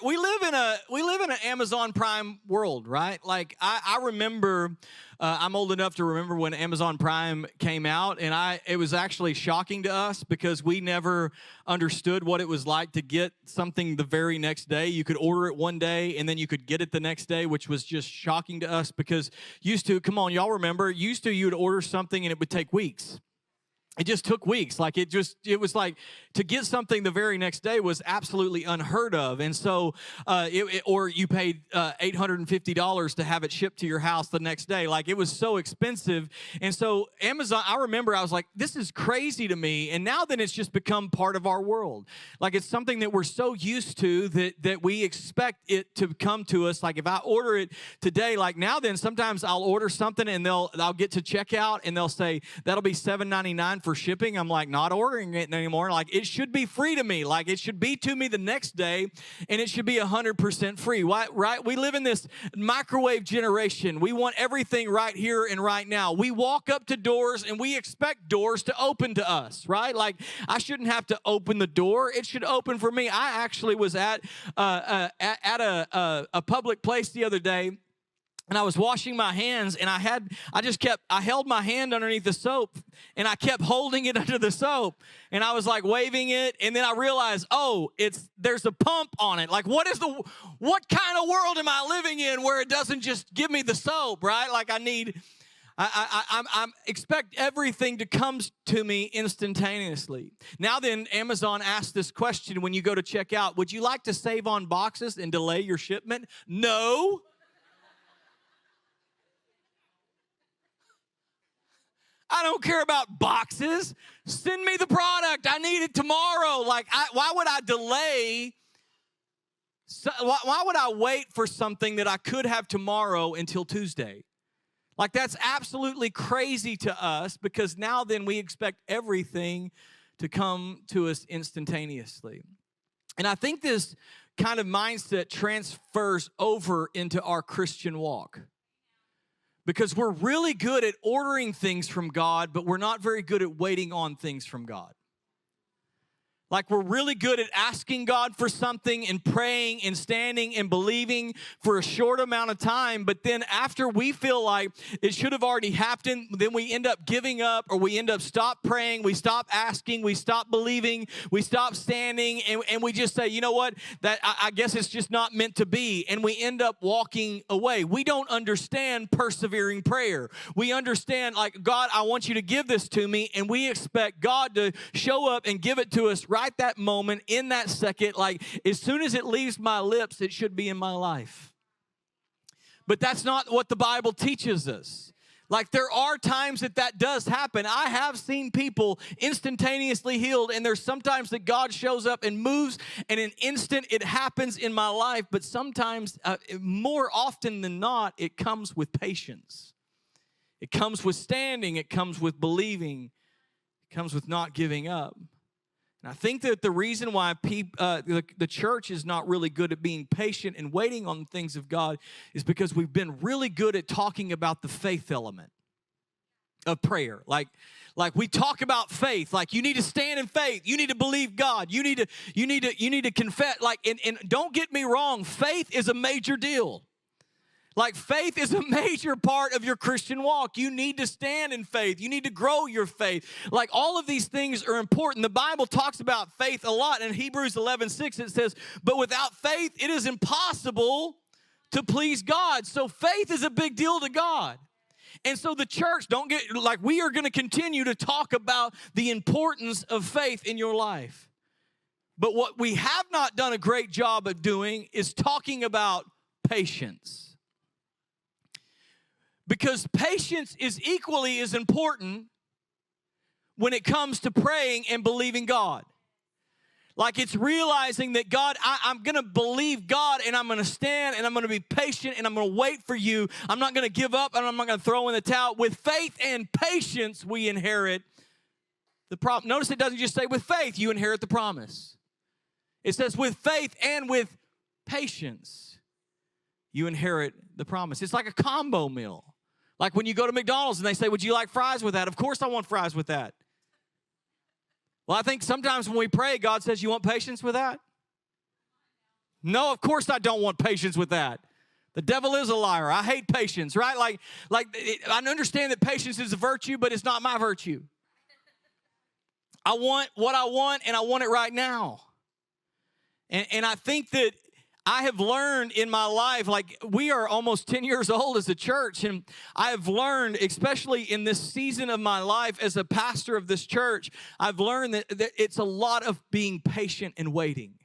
we live in an Amazon Prime world, right? Like I remember, I'm old enough to remember when Amazon Prime came out, and it was actually shocking to us because we never understood what it was like to get something the very next day. You could order it one day and then you could get it the next day, which was just shocking to us because come on, y'all remember, you would order something and it would take weeks. It just took weeks. Like it was like to get something the very next day was absolutely unheard of. And so, or you paid $850 to have it shipped to your house the next day. Like it was so expensive. And so Amazon, I remember I was like, this is crazy to me. And now then it's just become part of our world. Like it's something that we're so used to that we expect it to come to us. Like if I order it today, like now then sometimes I'll order something and I'll get to checkout and they'll say, that'll be $7.99 for shipping. I'm like, not ordering it anymore. Like it should be free to me. Like it should be to me the next day, and it should be 100% free. Why, right? We live in this microwave generation. We want everything right here and right now. We walk up to doors and we expect doors to open to us, right? Like I shouldn't have to open the door. It should open for me. I actually was at a public place the other day, and I was washing my hands, and I held my hand underneath the soap, and I kept holding it under the soap, and I was like waving it, and then I realized, there's a pump on it. Like, what kind of world am I living in where it doesn't just give me the soap, right? Like I expect everything to come to me instantaneously. Now then, Amazon asks this question when you go to check out, would you like to save on boxes and delay your shipment? No. I don't care about boxes. Send me the product. I need it tomorrow. Like, why would I delay? Why would I wait for something that I could have tomorrow until Tuesday? Like, that's absolutely crazy to us because now then we expect everything to come to us instantaneously. And I think this kind of mindset transfers over into our Christian walk. Because we're really good at ordering things from God, but we're not very good at waiting on things from God. Like we're really good at asking God for something and praying and standing and believing for a short amount of time. But then after we feel like it should have already happened, then we end up giving up, or we end up stop praying, we stop asking, we stop believing, we stop standing, and we just say, you know what, that I guess it's just not meant to be. And we end up walking away. We don't understand persevering prayer. We understand like, God, I want you to give this to me. And we expect God to show up and give it to us right that moment, in that second, like as soon as it leaves my lips, it should be in my life. But that's not what the Bible teaches us. Like there are times that does happen. I have seen people instantaneously healed, and there's sometimes that God shows up and moves, and in an instant it happens in my life. But sometimes, more often than not, it comes with patience. It comes with standing. It comes with believing. It comes with not giving up. And I think that the reason why the church is not really good at being patient and waiting on the things of God is because we've been really good at talking about the faith element of prayer. Like we talk about faith, like you need to stand in faith, you need to believe God, you need to confess. Like, and don't get me wrong, faith is a major deal. Like faith is a major part of your Christian walk. You need to stand in faith. You need to grow your faith. Like all of these things are important. The Bible talks about faith a lot. In Hebrews 11:6 it says, but without faith it is impossible to please God. So faith is a big deal to God. And so the church, we are going to continue to talk about the importance of faith in your life. But what we have not done a great job of doing is talking about patience. Because patience is equally as important when it comes to praying and believing God. Like it's realizing that God, I'm going to believe God, and I'm going to stand, and I'm going to be patient, and I'm going to wait for you. I'm not going to give up, and I'm not going to throw in the towel. With faith and patience, we inherit the promise. Notice it doesn't just say with faith, you inherit the promise. It says with faith and with patience, you inherit the promise. It's like a combo meal. Like when you go to McDonald's and they say, would you like fries with that? Of course I want fries with that. Well, I think sometimes when we pray, God says, you want patience with that? No, of course I don't want patience with that. The devil is a liar. I hate patience, right? I understand that patience is a virtue, but it's not my virtue. I want what I want, and I want it right now. And I think that I have learned in my life, like we are almost 10 years old as a church, and I have learned, especially in this season of my life as a pastor of this church, I've learned that it's a lot of being patient and waiting.